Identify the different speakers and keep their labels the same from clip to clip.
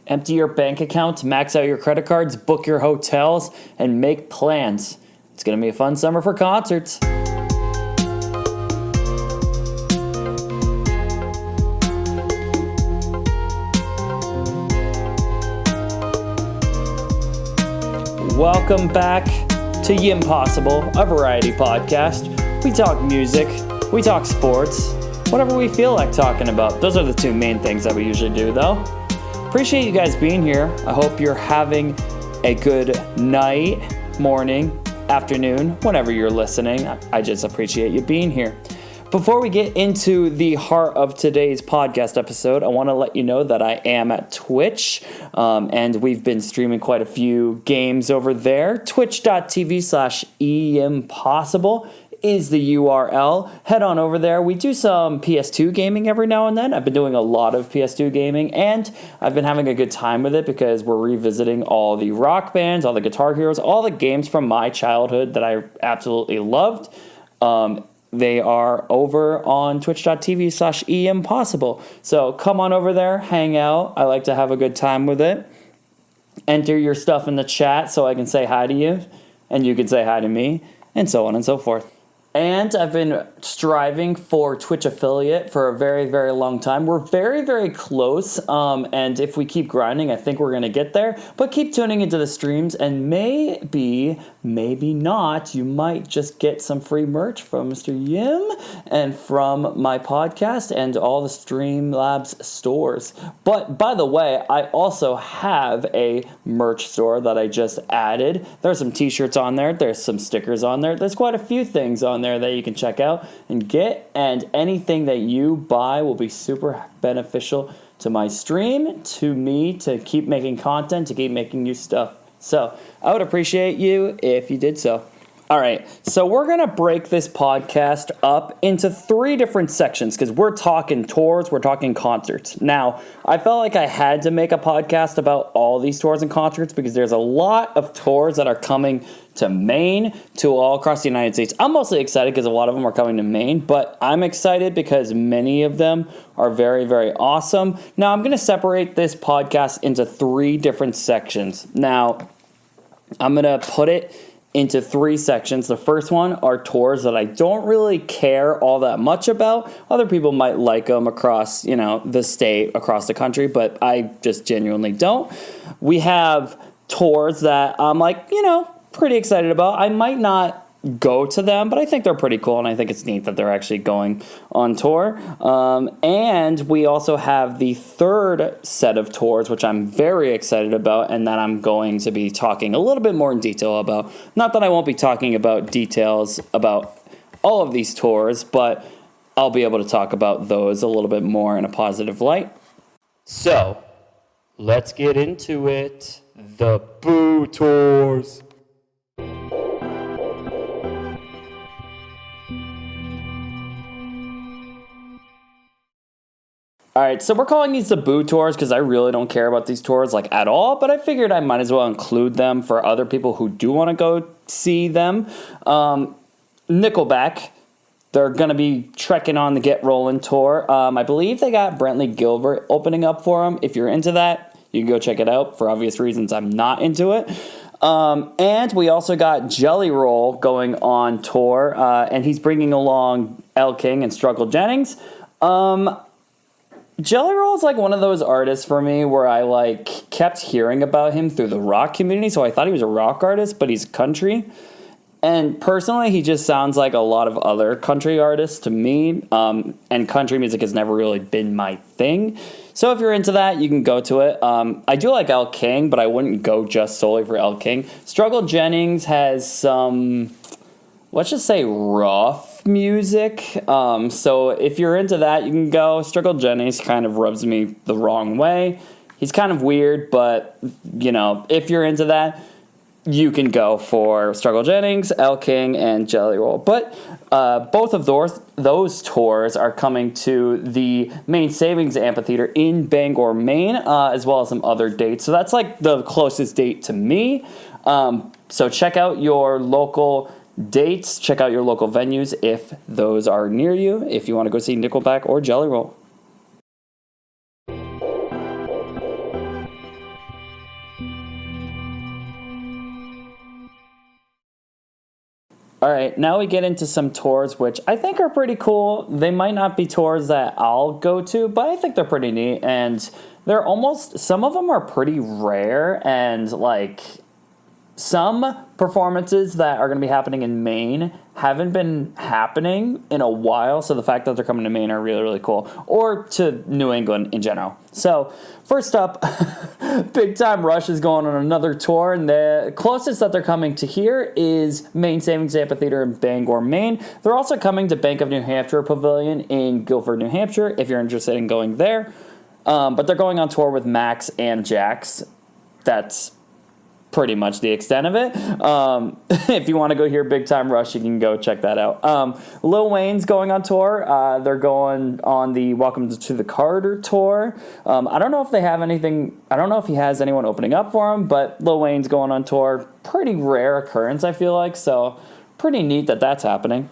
Speaker 1: Empty your bank account, max out your credit cards, book your hotels, and make plans. It's going to be a fun summer for concerts. Welcome back to Yim Possible, a variety podcast. We talk music, we talk sports, whatever we feel like talking about. Those are the two main things that we usually do, though. Appreciate you guys being here. I hope you're having a good night, morning, afternoon, whenever you're listening. I just appreciate you being here. Before we get into the heart of today's podcast episode, I want to let you know that I am at Twitch, and we've been streaming quite a few games over there. Twitch.tv/EImpossible is the URL. Head on over there. We do some PS2 gaming every now and then. I've been doing a lot of PS2 gaming, and I've been having a good time with it because we're revisiting all the Rock bands, all the Guitar Heroes, all the games from my childhood that I absolutely loved. They are over on twitch.tv/EImpossible. So come on over there, hang out. I like to have a good time with it. Enter your stuff in the chat so I can say hi to you, and you can say hi to me, and so on and so forth. And I've been striving for Twitch affiliate for a very, very long time. We're very, very close, and if we keep grinding, I think we're going to get there. But keep tuning into the streams, and maybe not, you might just get some free merch from Mr. Yim and from my podcast and all the Streamlabs stores. But by the way, I also have a merch store that I just added. There's some t-shirts on there. There's some stickers on there. There's quite a few things on there that you can check out and get, and anything that you buy will be super beneficial to my stream, to me, to keep making content, to keep making new stuff. So I would appreciate you if you did so. All right, so we're going to break this podcast up into 3 different sections because we're talking tours, we're talking concerts. Now, I felt like I had to make a podcast about all these tours and concerts because there's a lot of tours that are coming to Maine, to all across the United States. I'm mostly excited because a lot of them are coming to Maine, but I'm excited because many of them are very, very awesome. Now, I'm going to separate this podcast into 3 different sections. Now, I'm going to put it into 3 sections. The first one are tours that I don't really care all that much about. Other people might like them across, the state, across the country, but I just genuinely don't. We have tours that I'm pretty excited about. I might not go to them, but I think they're pretty cool, and I think it's neat that they're actually going on tour. And we also have the third set of tours, which I'm very excited about, and that I'm going to be talking a little bit more in detail about. Not that I won't be talking about details about all of these tours, but I'll be able to talk about those a little bit more in a positive light. So, let's get into it. The Boo Tours. All right, so we're calling these the Boo Tours because I really don't care about these tours at all, but I figured I might as well include them for other people who do want to go see them. Nickelback, they're going to be trekking on the Get Rollin' tour. I believe they got Brantley Gilbert opening up for them. If you're into that, you can go check it out. For obvious reasons, I'm not into it. And we also got Jelly Roll going on tour, and he's bringing along Elle King and Struggle Jennings. Jelly Roll is one of those artists for me where I kept hearing about him through the rock community, so I thought he was a rock artist, but he's country. And personally, he just sounds like a lot of other country artists to me, and country music has never really been my thing. So if you're into that, you can go to it. I do like Elle King, but I wouldn't go just solely for Elle King. Struggle Jennings has some, let's just say, rough music. So if you're into that, you can go. Struggle Jennings kind of rubs me the wrong way. He's kind of weird, but, if you're into that, you can go for Struggle Jennings, Elle King, and Jelly Roll. But both of those tours are coming to the Maine Savings Amphitheater in Bangor, Maine, as well as some other dates. So that's the closest date to me. So check out your local dates. Check out your local venues if those are near you, if you want to go see Nickelback or Jelly Roll. All right, now we get into some tours, which I think are pretty cool. They might not be tours that I'll go to, but I think they're pretty neat. And they're almost, some of them are pretty rare, and like some performances that are going to be happening in Maine haven't been happening in a while, so the fact that they're coming to Maine are really, really cool. Or to New England in general. So, first up, Big Time Rush is going on another tour, and the closest that they're coming to here is Maine Savings Amphitheater in Bangor, Maine. They're also coming to Bank of New Hampshire Pavilion in Guilford, New Hampshire, if you're interested in going there. But they're going on tour with Max and Jax. That's pretty much the extent of it. If you want to go hear Big Time Rush, you can go check that out. Lil Wayne's going on tour. They're going on the Welcome to the Carter tour. I don't know if they have anything, I don't know if he has anyone opening up for him, but Lil Wayne's going on tour. Pretty rare occurrence, I feel like, so pretty neat that that's happening.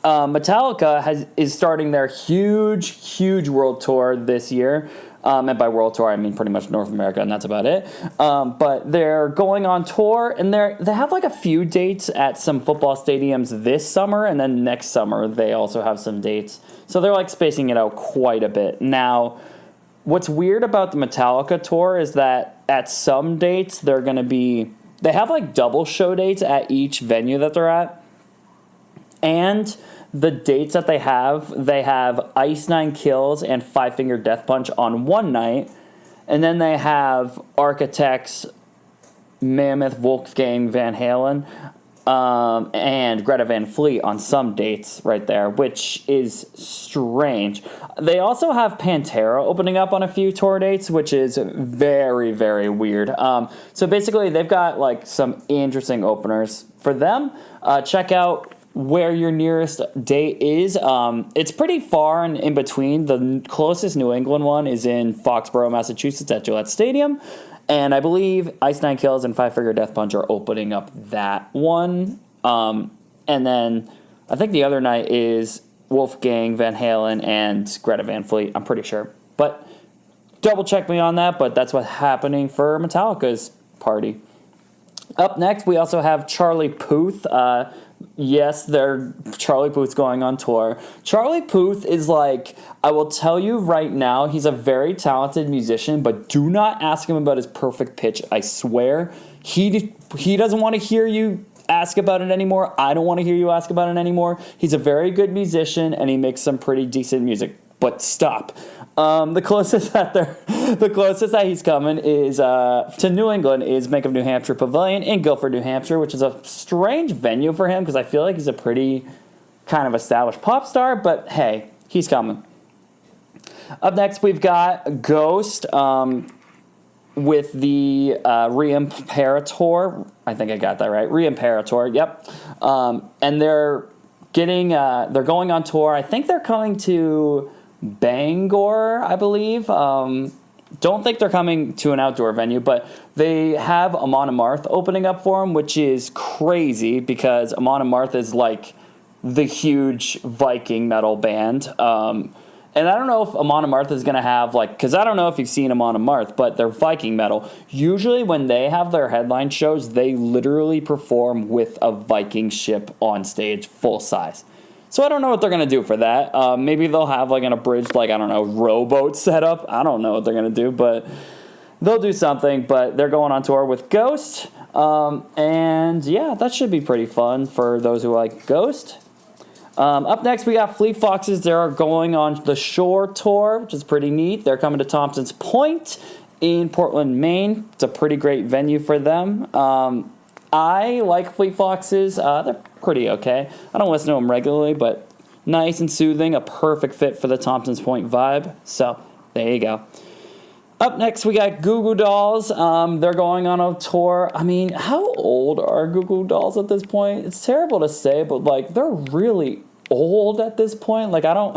Speaker 1: Metallica is starting their huge world tour this year. And by world tour, I mean pretty much North America, and that's about it. But they're going on tour, and they have like a few dates at some football stadiums this summer, and then next summer they also have some dates. So they're like spacing it out quite a bit. Now, what's weird about the Metallica tour is that at some dates they have like double show dates at each venue that they're at. And the dates that they have Ice Nine Kills and Five Finger Death Punch on one night, and then they have Architects, Mammoth, Wolfgang Van Halen, and Greta Van Fleet on some dates right there, which is strange. They also have Pantera opening up on a few tour dates, which is very, very weird. So basically, they've got like some interesting openers for them. Check out where your nearest date is. It's pretty far and in between. The closest New England one is in Foxborough, Massachusetts at Gillette Stadium. And I believe Ice Nine Kills and Five Finger Death Punch are opening up that one. And then I think the other night is Wolfgang Van Halen and Greta Van Fleet. I'm pretty sure. But double check me on that, but that's what's happening for Metallica's party. Up next, we also have Charlie Puth. Yes, Charlie Puth's going on tour. Charlie Puth is like, I will tell you right now, he's a very talented musician, but do not ask him about his perfect pitch. I swear, he doesn't want to hear you ask about it anymore. I don't want to hear you ask about it anymore. He's a very good musician, and he makes some pretty decent music. But stop. The closest that he's coming is to New England is Bank of New Hampshire Pavilion in Guilford, New Hampshire, which is a strange venue for him because I feel like he's a pretty kind of established pop star. But hey, he's coming. Up next, we've got Ghost with the Reimperator. I think I got that right. Reimperator. Yep. And they're going on tour. I think they're coming to Bangor, I believe. Don't think they're coming to an outdoor venue, but they have Amon Amarth opening up for them, which is crazy because Amon Amarth is like the huge Viking metal band. And I don't know if Amon Amarth is going to have, like, because I don't know if you've seen Amon Amarth, but they're Viking metal. Usually when they have their headline shows, they literally perform with a Viking ship on stage, full size. So I don't know what they're going to do for that. Maybe they'll have like an abridged, like, I don't know, rowboat setup. I don't know what they're going to do, but they'll do something. But they're going on tour with Ghost. And yeah, that should be pretty fun for those who like Ghost. Up next, we got Fleet Foxes. They're going on the Shore Tour, which is pretty neat. They're coming to Thompson's Point in Portland, Maine. It's a pretty great venue for them. I like Fleet Foxes. They're pretty okay. I don't listen to them regularly, but nice and soothing. A perfect fit for the Thompson's Point vibe. So, there you go. Up next, we got Goo Goo Dolls. They're going on a tour. I mean, how old are Goo Goo Dolls at this point? It's terrible to say, but, like, they're really old at this point. Like, I don't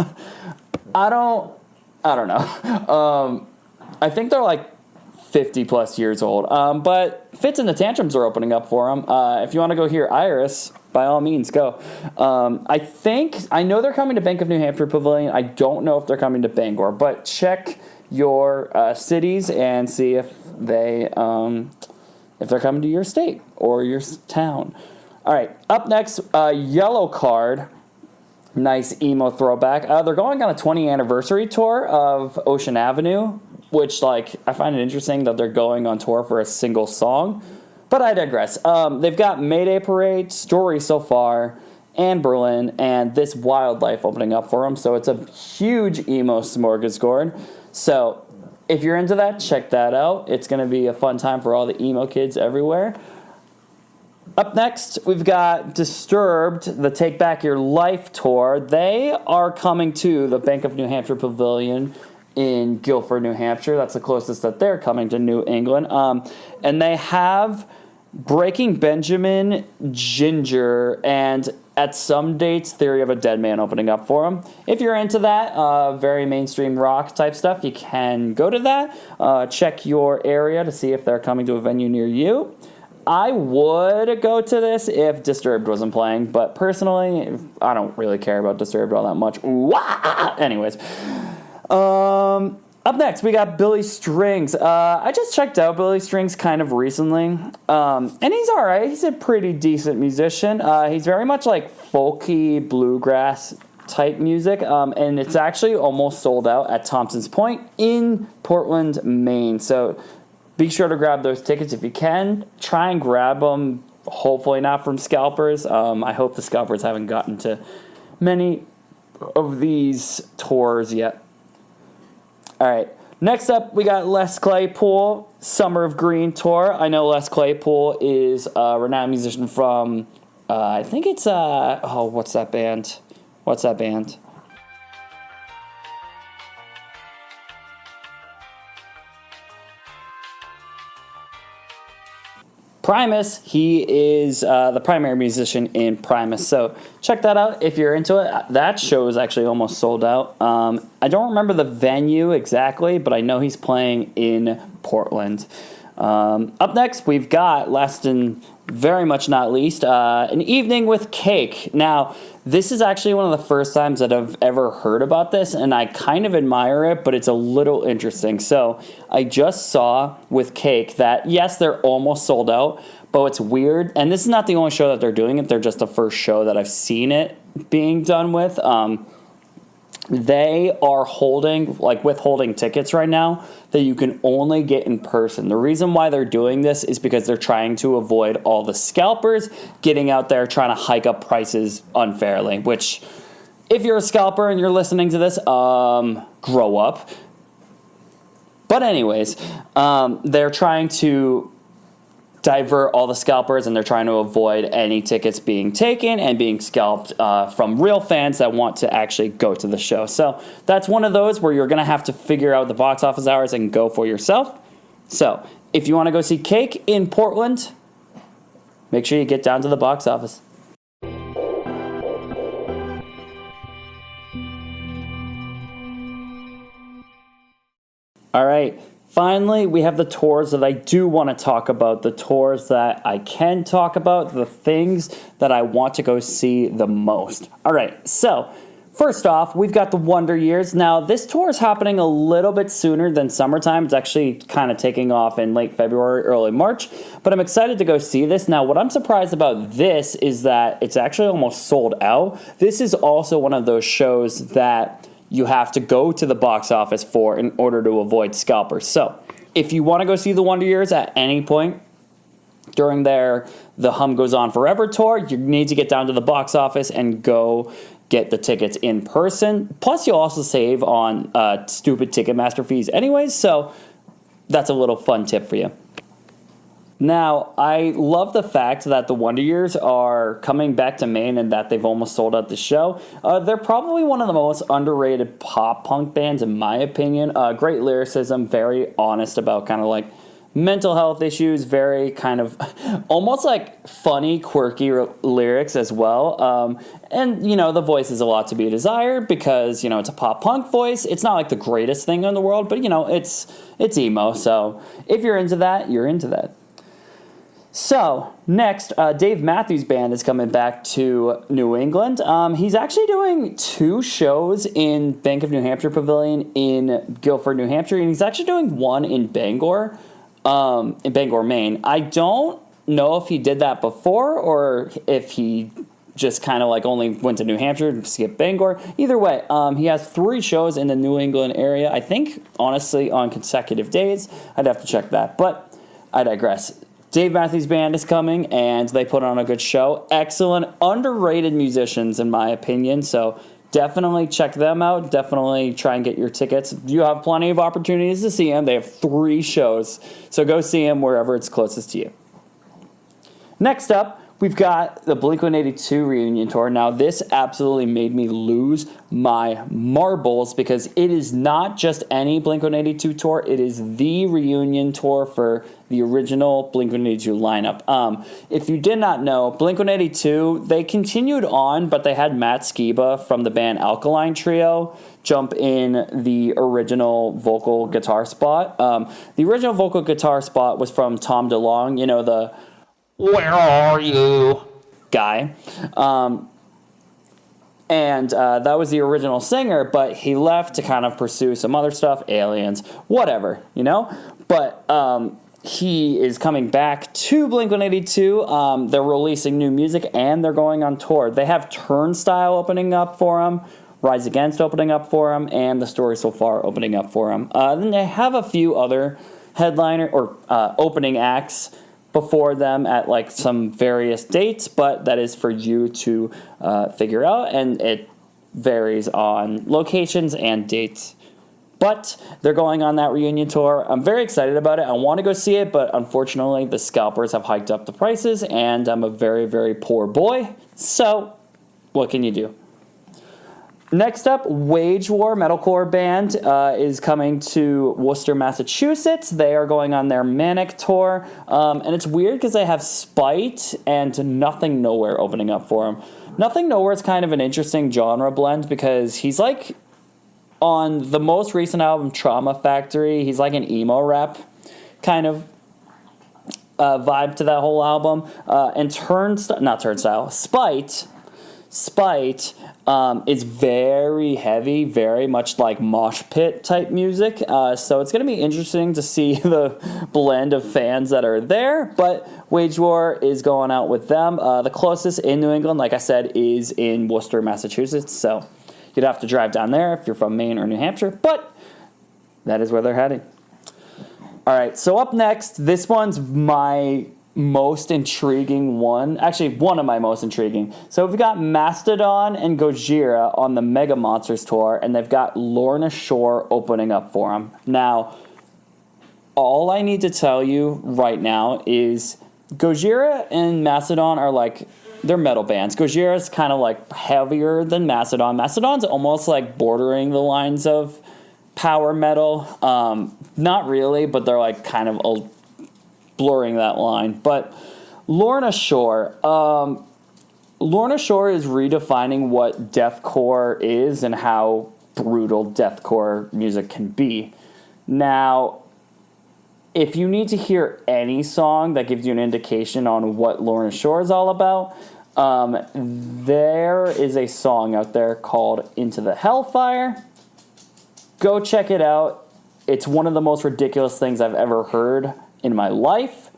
Speaker 1: know. I think they're, like, 50-plus years old. But Fits and the Tantrums are opening up for them. If you want to go hear Iris, by all means, go. I know they're coming to Bank of New Hampshire Pavilion. I don't know if they're coming to Bangor, but check your cities and see if they're coming to your state or your town. All right, up next, Yellow Card. Nice emo throwback. They're going on a 20th anniversary tour of Ocean Avenue, which, like, I find it interesting that they're going on tour for a single song. But I digress. They've got Mayday Parade, Story So Far, and Berlin, and This Wildlife opening up for them. So it's a huge emo smorgasbord. So if you're into that, check that out. It's going to be a fun time for all the emo kids everywhere. Up next, we've got Disturbed, the Take Back Your Life tour. They are coming to the Bank of New Hampshire Pavilion in Guilford, New Hampshire. That's the closest that they're coming to New England. And they have Breaking Benjamin, Ginger, and at some dates, Theory of a Dead Man opening up for them. If you're into that, very mainstream rock type stuff, you can go to that. Check your area to see if they're coming to a venue near you. I would go to this if Disturbed wasn't playing, but personally, I don't really care about Disturbed all that much. Anyways. Up next, we got Billy Strings. I just checked out Billy Strings kind of recently, and he's all right. He's a pretty decent musician. He's very much like folky, bluegrass type music, and it's actually almost sold out at Thompson's Point in Portland, Maine. So be sure to grab those tickets if you can. Try and grab them, hopefully not from scalpers. I hope the scalpers haven't gotten to many of these tours yet. All right, next up, we got Les Claypool, Summer of Green tour. I know Les Claypool is a renowned musician from, I think it's, what's that band? Primus. He is the primary musician in Primus, so check that out if you're into it. That show is actually almost sold out. I don't remember the venue exactly, but I know he's playing in Portland. Up next, we've got, last and very much not least, An Evening with Cake. Now, this is actually one of the first times that I've ever heard about this, and I kind of admire it, but it's a little interesting. So I just saw with Cake that, yes, they're almost sold out, but it's weird. And this is not the only show that they're doing it. They're just the first show that I've seen it being done with. They are withholding tickets right now that you can only get in person. The reason why they're doing this is because they're trying to avoid all the scalpers getting out there trying to hike up prices unfairly, which, if you're a scalper and you're listening to this, grow up. But anyways, they're trying to divert all the scalpers, and they're trying to avoid any tickets being taken and being scalped from real fans that want to actually go to the show. So that's one of those where you're going to have to figure out the box office hours and go for yourself. So if you want to go see Cake in Portland, make sure you get down to the box office. All right. Finally, we have the tours that I do want to talk about, the tours that I can talk about, the things that I want to go see the most. All right, so first off, we've got the Wonder Years. Now, this tour is happening a little bit sooner than summertime. It's actually kind of taking off in late February, early March, but I'm excited to go see this. Now, what I'm surprised about this is that it's actually almost sold out. This is also one of those shows that you have to go to the box office for in order to avoid scalpers. So if you want to go see the Wonder Years at any point during the Hum Goes On Forever tour, you need to get down to the box office and go get the tickets in person. Plus, you'll also save on stupid Ticketmaster fees anyways, so that's a little fun tip for you. Now, I love the fact that the Wonder Years are coming back to Maine and that they've almost sold out the show. They're probably one of the most underrated pop punk bands, in my opinion. Great lyricism, very honest about kind of like mental health issues, very kind of almost like funny, quirky lyrics as well. And, you know, the voice is a lot to be desired because, you know, it's a pop punk voice. It's not like the greatest thing in the world, but, you know, it's emo. So if you're into that, you're into that. So, next, Dave Matthews Band is coming back to New England. He's actually doing 2 shows in Bank of New Hampshire Pavilion in Guilford, New Hampshire, and he's actually doing one in Bangor, Maine. I don't know if he did that before or if he just kind of like only went to New Hampshire and skipped Bangor. Either way, he has 3 shows in the New England area, I think, honestly, on consecutive days. I'd have to check that, but I digress. Dave Matthews Band is coming, and they put on a good show. Excellent, underrated musicians, in my opinion, so definitely check them out. Definitely try and get your tickets. You have plenty of opportunities to see them. They have 3 shows, so go see them wherever it's closest to you. Next up, we've got the Blink-182 reunion tour. Now, this absolutely made me lose my marbles because it is not just any Blink-182 tour. It is the reunion tour for the original Blink-182 lineup. If you did not know, Blink-182, they continued on, but they had Matt Skiba from the band Alkaline Trio jump in the original vocal guitar spot. The original vocal guitar spot was from Tom DeLonge, you know, the "Where are you?" guy. And that was the original singer, but he left to kind of pursue some other stuff, aliens, whatever, you know? But he is coming back to Blink-182. They're releasing new music, and they're going on tour. They have Turnstile opening up for him, Rise Against opening up for him, and The Story So Far opening up for him. Then they have a few other headliner or opening acts before them at like some various dates, but that is for you to figure out, and it varies on locations and dates. But they're going on that reunion tour. I'm very excited about it. I want to go see it, but unfortunately the scalpers have hiked up the prices, and I'm a very, very poor boy, so what can you do? Next up, Wage War metalcore band is coming to Worcester, Massachusetts. They are going on their Manic tour, and it's weird because they have Spite and Nothing Nowhere opening up for them. Nothing Nowhere is kind of an interesting genre blend because he's like, on the most recent album, Trauma Factory, he's like an emo rap kind of vibe to that whole album. And Spite is very heavy, very much like mosh pit type music. So it's going to be interesting to see the blend of fans that are there. But Wage War is going out with them. The closest in New England, like I said, is in Worcester, Massachusetts. So you'd have to drive down there if you're from Maine or New Hampshire. But that is where they're heading. All right, so up next, this one's my most intriguing one. Actually, one of my most intriguing. So we've got Mastodon and Gojira on the Mega Monsters tour, and they've got Lorna Shore opening up for them. Now, all I need to tell you right now is Gojira and Mastodon are like, they're metal bands. Gojira is kind of like heavier than Mastodon. Mastodon's almost like bordering the lines of power metal. Not really, but they're like kind of blurring that line. But Lorna Shore is redefining what deathcore is and how brutal deathcore music can be. Now, if you need to hear any song that gives you an indication on what Lorna Shore is all about, there is a song out there called Into the Hellfire. Go check it out. It's one of the most ridiculous things I've ever heard in my life.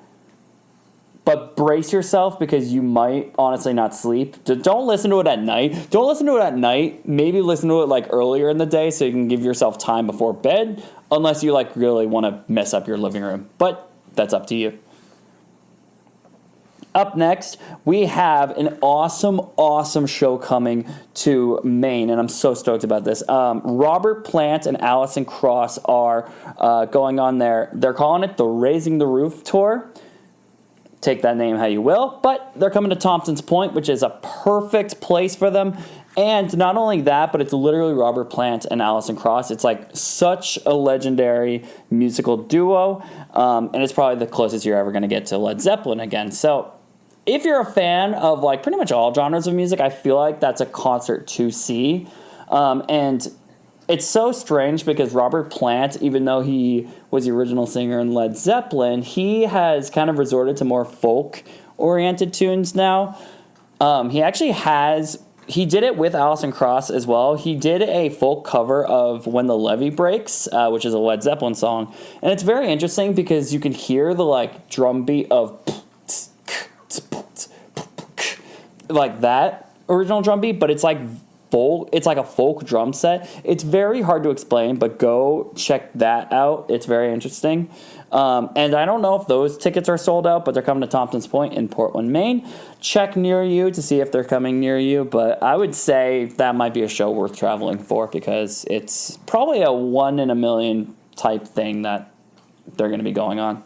Speaker 1: But brace yourself because you might honestly not sleep. Don't listen to it at night. Don't listen to it at night. Maybe listen to it like earlier in the day so you can give yourself time before bed. Unless you like really want to mess up your living room. But that's up to you. Up next, we have an awesome show coming to Maine, and I'm so stoked about this. Robert Plant and Alison Krause are going on they're calling it the Raising the Roof Tour. Take that name how you will, but they're coming to Thompson's Point, which is a perfect place for them. And not only that, but it's literally Robert Plant and Alison Krause. It's like such a legendary musical duo, and it's probably the closest you're ever going to get to Led Zeppelin again. So if you're a fan of like pretty much all genres of music, I feel like that's a concert to see. And it's so strange because Robert Plant, even though he was the original singer in Led Zeppelin, he has kind of resorted to more folk-oriented tunes now. He did it with Alison Krause as well. He did a folk cover of When the Levee Breaks, which is a Led Zeppelin song. And it's very interesting because you can hear the like drum beat of like that original drum beat, but it's like a folk drum set. It's very hard to explain, but go check that out. It's very interesting. And I don't know if those tickets are sold out, but they're coming to Thompson's Point in Portland, Maine. Check near you to see if they're coming near you, but I would say that might be a show worth traveling for because it's probably a 1 in a million type thing that they're going to be going on.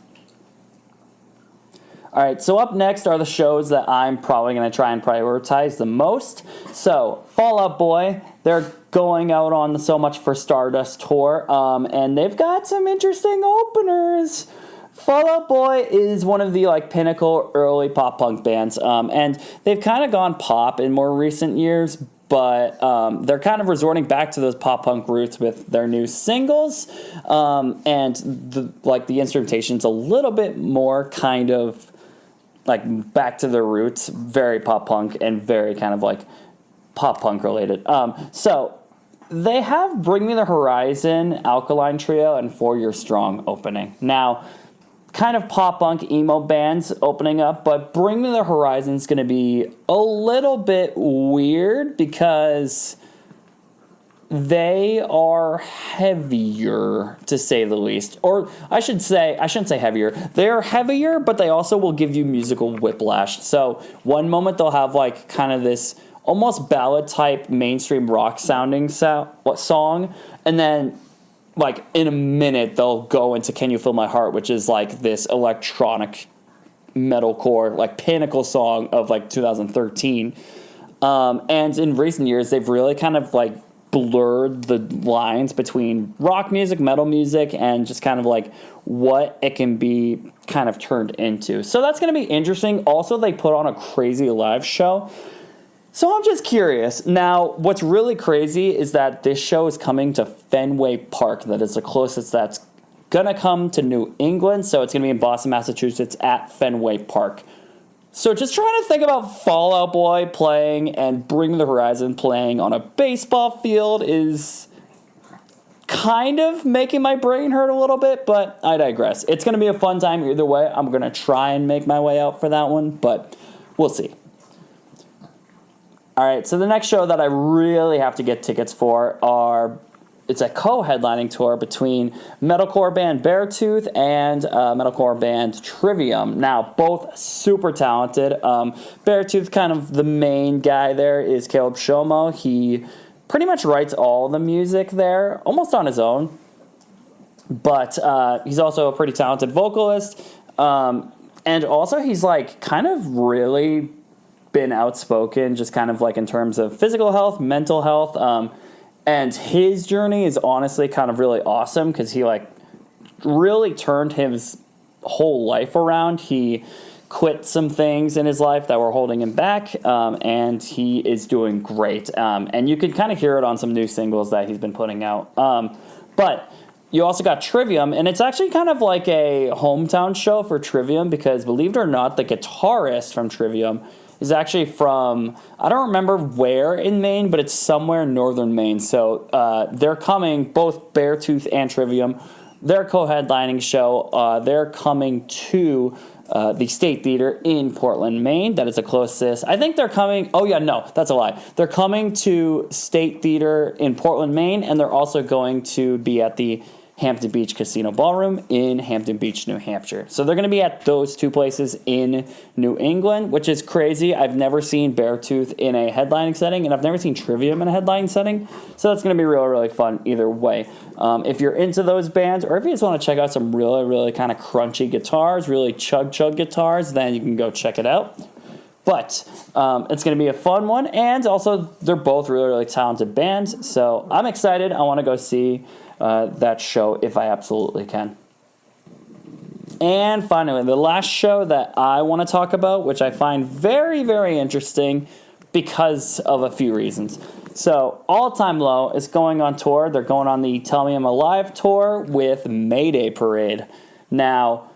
Speaker 1: All right, so up next are the shows that I'm probably going to try and prioritize the most. So, Fall Out Boy, they're going out on the So Much for Stardust tour, and they've got some interesting openers. Fall Out Boy is one of the pinnacle early pop punk bands, and they've kind of gone pop in more recent years, but they're kind of resorting back to those pop punk roots with their new singles, and the instrumentation's a little bit more kind of back to their roots, very pop punk and very kind of pop punk related. So they have Bring Me the Horizon, Alkaline Trio, and 4 Year Strong opening. Now, kind of pop punk emo bands opening up, but Bring Me the Horizon is going to be a little bit weird because they are heavier, to say the least. Or I shouldn't say heavier. They're heavier, but they also will give you musical whiplash. So one moment they'll have kind of this almost ballad type mainstream rock sounding song, and then in a minute they'll go into Can You Feel My Heart, which is this electronic metalcore pinnacle song of 2013. And in recent years they've really kind of blurred the lines between rock music, metal music, and just kind of what it can be kind of turned into. So that's going to be interesting. Also, they put on a crazy live show. So I'm just curious. Now, what's really crazy is that this show is coming to Fenway Park. That is the closest that's going to come to New England. So it's going to be in Boston, Massachusetts at Fenway Park. So just trying to think about Fall Out Boy playing and Bring the Horizon playing on a baseball field is kind of making my brain hurt a little bit, but I digress. It's going to be a fun time either way. I'm going to try and make my way out for that one, but we'll see. All right, so the next show that I really have to get tickets for it's a co-headlining tour between metalcore band Beartooth and metalcore band Trivium. Now, both super talented. Beartooth, kind of the main guy there, is Caleb Shomo. He pretty much writes all the music there, almost on his own. But he's also a pretty talented vocalist. And also he's kind of really been outspoken, just kind of in terms of physical health, mental health. And his journey is honestly kind of really awesome because he really turned his whole life around. He quit some things in his life that were holding him back, and he is doing great. And you can kind of hear it on some new singles that he's been putting out. But you also got Trivium, and it's actually kind of a hometown show for Trivium because, believe it or not, the guitarist from Trivium is actually from, I don't remember where in Maine, but it's somewhere in northern Maine. So they're coming, both Beartooth and Trivium, their co-headlining show, they're coming to the State Theater in Portland, Maine. That is the closest. I think they're coming, that's a lie. They're coming to State Theater in Portland, Maine, and they're also going to be at the Hampton Beach Casino Ballroom in Hampton Beach, New Hampshire. So they're going to be at those two places in New England, which is crazy. I've never seen Beartooth in a headlining setting, and I've never seen Trivium in a headlining setting. So that's going to be really, really fun either way. If you're into those bands, or if you just want to check out some really, really kind of crunchy guitars, really chug guitars, then you can go check it out. But it's going to be a fun one, and also they're both really, really talented bands. So I'm excited. I want to go see that show if I absolutely can. And finally, the last show that I want to talk about, which I find very, very interesting because of a few reasons. So, All Time Low is going on tour. They're going on the Tell Me I'm Alive tour with Mayday Parade. Now,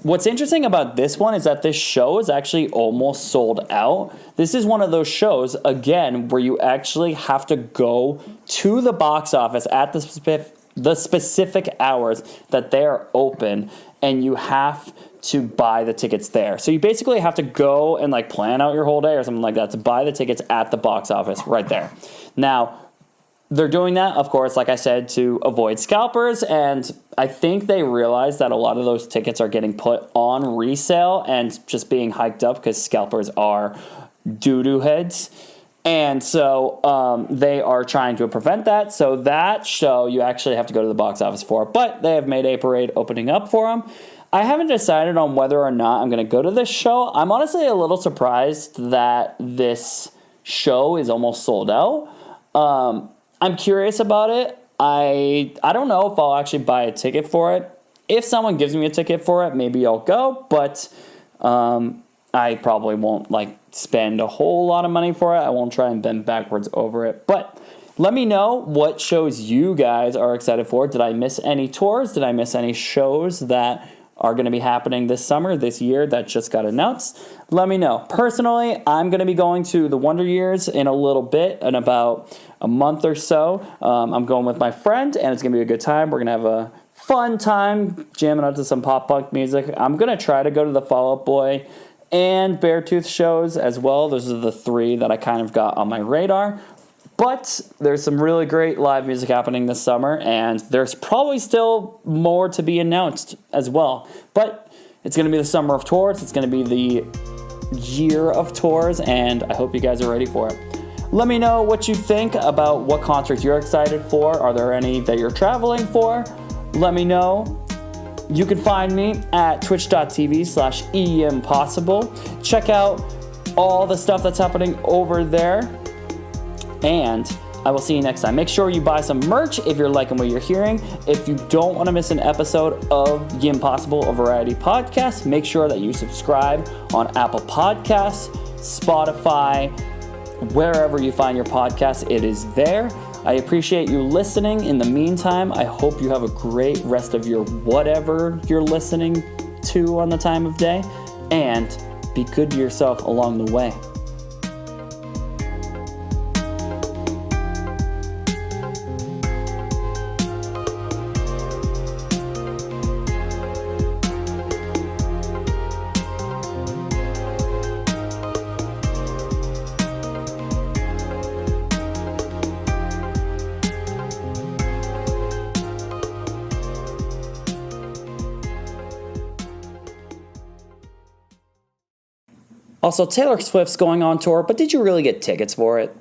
Speaker 1: what's interesting about this one is that this show is actually almost sold out. This is one of those shows, again, where you actually have to go to the box office at the the specific hours that they are open, and you have to buy the tickets there. So you basically have to go and like plan out your whole day or something like that to buy the tickets at the box office right there. Now, they're doing that, of course, like I said, to avoid scalpers, and I think they realize that a lot of those tickets are getting put on resale and just being hiked up because scalpers are doo-doo heads. And so they are trying to prevent that. So that show you actually have to go to the box office for, but they have made a parade opening up for them. I haven't decided on whether or not I'm going to go to this show. I'm honestly a little surprised that this show is almost sold out. I'm curious about it. I don't know if I'll actually buy a ticket for it. If someone gives me a ticket for it, maybe I'll go, but I probably won't like spend a whole lot of money for it. I won't try and bend backwards over it. But let me know what shows you guys are excited for. Did I miss any tours? Did I miss any shows that are going to be happening this summer, this year, that just got announced? Let me know. Personally, I'm going to be going to the Wonder Years in a little bit, in about a month or so. I'm going with my friend, and it's going to be a good time. We're going to have a fun time jamming out to some pop-punk music. I'm going to try to go to the Fall Out Boy and Beartooth shows as well. Those are the three that I kind of got on my radar. But there's some really great live music happening this summer, and there's probably still more to be announced as well. But it's going to be the summer of tours. It's going to be the year of tours, and I hope you guys are ready for it. Let me know what you think about what concerts you're excited for. Are there any that you're traveling for? Let me know. You can find me at twitch.tv/eimpossible. Check out all the stuff that's happening over there. And I will see you next time. Make sure you buy some merch if you're liking what you're hearing. If you don't want to miss an episode of Ye Impossible, a variety podcast, make sure that you subscribe on Apple Podcasts, Spotify, wherever you find your podcast, it is there. I appreciate you listening. In the meantime, I hope you have a great rest of your whatever you're listening to on the time of day, and be good to yourself along the way. Also, Taylor Swift's going on tour, but did you really get tickets for it?